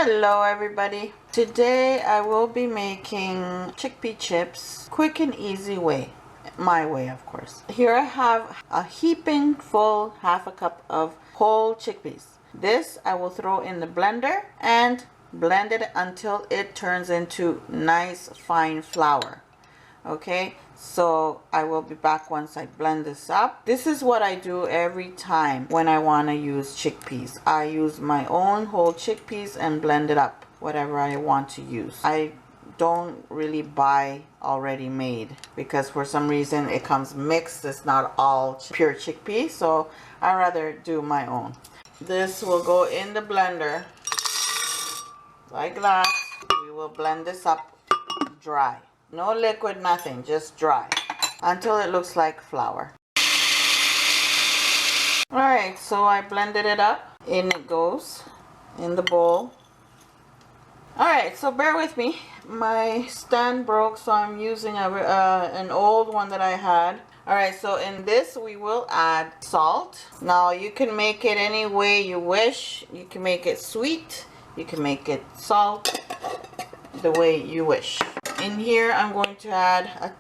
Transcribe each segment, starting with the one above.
Hello everybody. Today I will be making chickpea chips, quick and easy way. My way, of course. Here I have a heaping full half a cup of whole chickpeas. This I will throw in the blender and blend it until it turns into nice fine flour. Okay, so I will be back once I blend this up. This is what I do every time when I want to use chickpeas. I use my own whole chickpeas and blend it up, whatever I want to use. I don't really buy already made because for some reason it comes mixed. It's not all pure chickpea, so I rather do my own. This will go in the blender like that. We will blend this up dry. No liquid, nothing, just dry until it looks like flour. Alright, so I blended it up. In it goes in the bowl. Alright, so bear with me. My stand broke, so I'm using an old one that I had. Alright, so in this we will add salt. Now you can make it any way you wish. You can make it sweet. You can make it salt. The way you wish. In here I'm going to add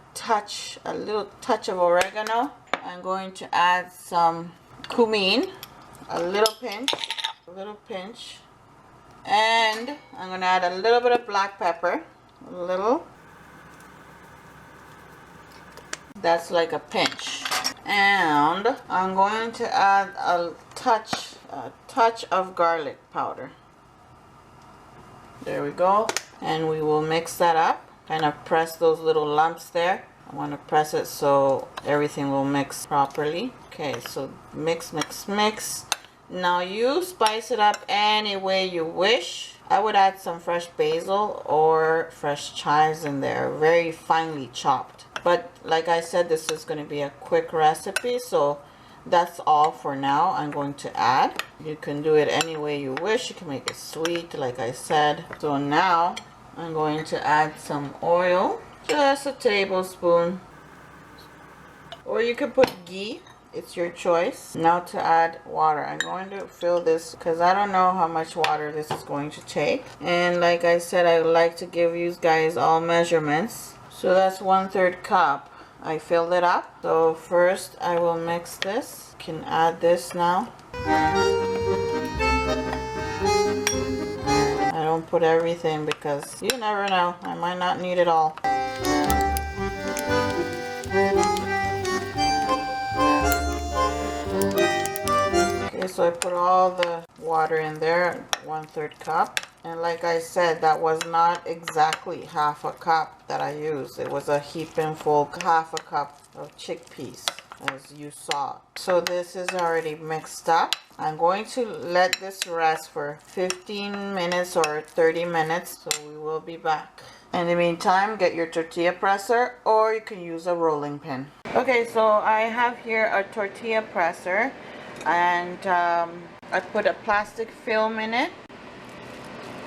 a little touch of oregano. I'm going to add some cumin, a little pinch, and I'm going to add a little bit of black pepper, a little. That's like a pinch. And I'm going to add a touch of garlic powder. There we go. And we will mix that up. Kind of press those little lumps there. I want to press it so everything will mix properly. Okay, so mix. Now you spice it up any way you wish. I would add some fresh basil or fresh chives in there, very finely chopped. But like I said, this is going to be a quick recipe, so that's all for now. I'm going to add. You can do it any way you wish. You can make it sweet, like I said. So now I'm going to add some oil, just a tablespoon, or you can put ghee, it's your choice. Now to add water. I'm going to fill this because I don't know how much water this is going to take. And like I said, I like to give you guys all measurements. So that's 1/3 cup. I filled it up. So first I will mix this. You can add this now. I don't put everything because you never know, I might not need it all. Okay, so I put all the water in there, 1/3 cup. And like I said, that was not exactly half a cup that I used. It was a heaping full half a cup of chickpeas, as you saw. So this is already mixed up. I'm going to let this rest for 15 minutes or 30 minutes, so we will be back. In the meantime, get your tortilla presser, or you can use a rolling pin. Okay, so I have here a tortilla presser, and I put a plastic film in it,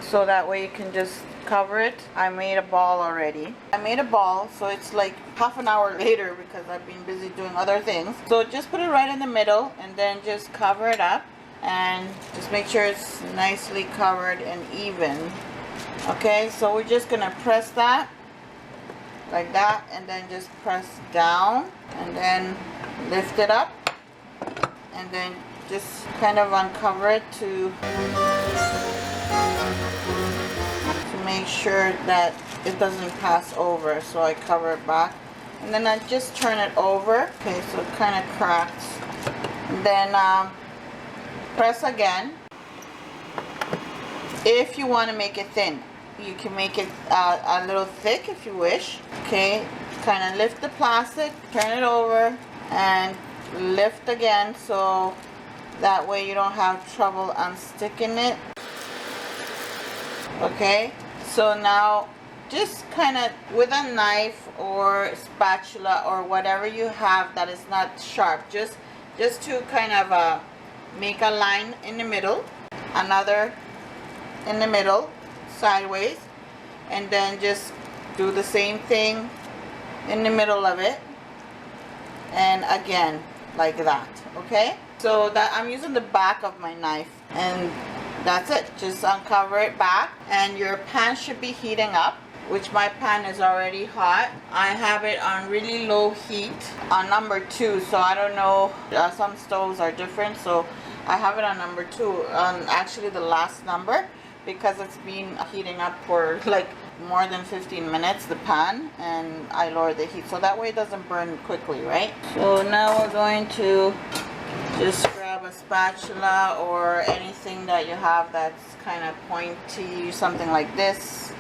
so that way you can just cover it. I made a ball already. I made a ball, so it's like half an hour later because I've been busy doing other things. So just put it right in the middle and then just cover it up and just make sure it's nicely covered and even. Okay, so we're just gonna press that like that and then just press down and then lift it up and then just kind of uncover it to make sure that it doesn't pass over. So I cover it back and then I just turn it over. Okay, so it kind of cracks. And then press again. If you want to make it thin, you can make it a little thick if you wish. Okay, kind of lift the plastic, turn it over and lift again, so that way you don't have trouble unsticking it. Okay, so now just kind of with a knife or spatula or whatever you have that is not sharp, just to kind of make a line in the middle, another in the middle sideways, and then just do the same thing in the middle of it and again like that. Okay, so that I'm using the back of my knife and That's it. Just uncover it back, and your pan should be heating up, which my pan is already hot. I have it on really low heat on number 2, so I don't know, some stoves are different, so I have it on number 2, actually the last number, because it's been heating up for like more than 15 minutes, the pan, and I lower the heat so that way it doesn't burn quickly, right? So now we're going to just grab a spatula or anything that you have that's kind of pointy, something like this.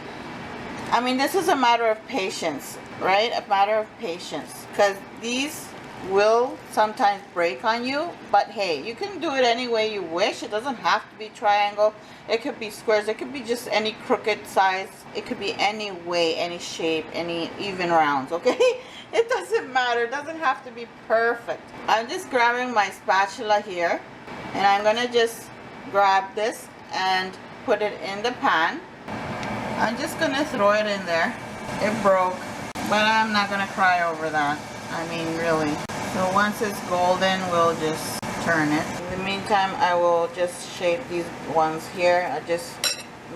I mean, this is a matter of patience, right? A matter of patience, because these will sometimes break on you, but hey, you can do it any way you wish. It doesn't have to be triangle. It could be squares. It could be just any crooked size. It could be any way, any shape, any even rounds, okay? It doesn't matter. It doesn't have to be perfect. I'm just grabbing my spatula here, and I'm gonna just grab this and put it in the pan. I'm just gonna throw it in there. It broke, but I'm not gonna cry over that. I mean, really. So once it's golden, we'll just turn it. In the meantime, I will just shape these ones here. I just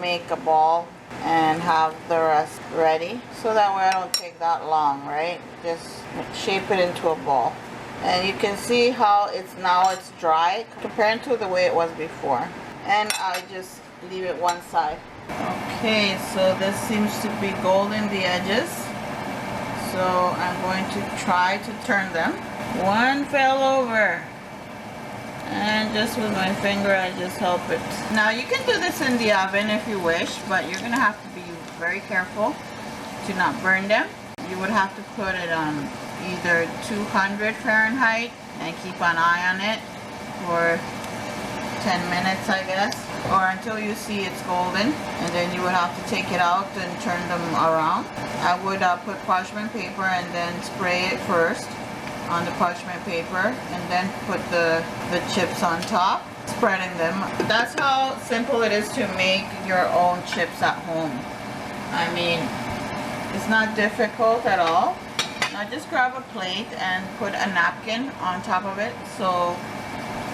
make a ball and have the rest ready, so that way I don't take that long, right? Just shape it into a ball. And you can see how it's dry compared to the way it was before. And I just leave it one side. Okay, so this seems to be golden, the edges. So I'm going to try to turn them. One fell over, and just with my finger I just help it. Now you can do this in the oven if you wish, but you're gonna have to be very careful to not burn them. You would have to put it on either 200 Fahrenheit and keep an eye on it for 10 minutes, I guess, or until you see it's golden, and then you would have to take it out and turn them around. I would put parchment paper and then spray it first on the parchment paper, and then put the chips on top, spreading them. That's how simple it is to make your own chips at home. I mean, it's not difficult at all. Now just grab a plate and put a napkin on top of it, so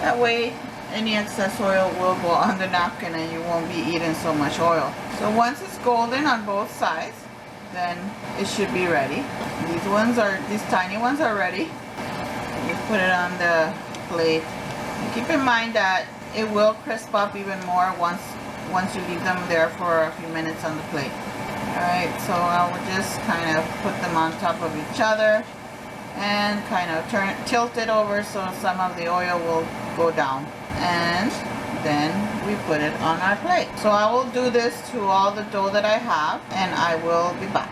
that way any excess oil will go on the napkin and you won't be eating so much oil. So once it's golden on both sides, then it should be ready. These tiny ones are ready. You put it on the plate. And keep in mind that it will crisp up even more once you leave them there for a few minutes on the plate. Alright, so I will just kind of put them on top of each other and kind of tilt it over so some of the oil will go down, and then we put it on our plate. So I will do this to all the dough that I have, and I will be back.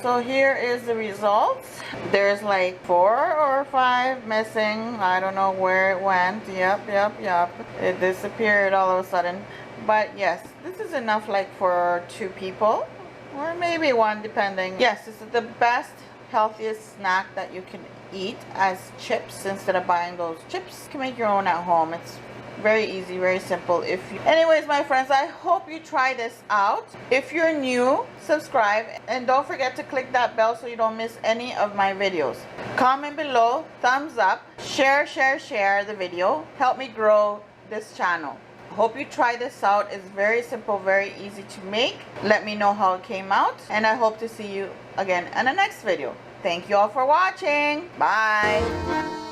So here is the results. There's like 4 or 5 missing. I don't know where it went. Yep. It disappeared all of a sudden. But yes, this is enough like for 2 people, or maybe 1 depending. Yes, this is the best, healthiest snack that you can eat as chips instead of buying those chips. You can make your own at home. It's very easy, very simple. Anyways, my friends, I hope you try this out. If you're new, subscribe, and don't forget to click that bell so you don't miss any of my videos. Comment below, thumbs up, share the video. Help me grow this channel. Hope you try this out. It's very simple, very easy to make. Let me know how it came out, and I hope to see you again in the next video. Thank you all for watching. Bye.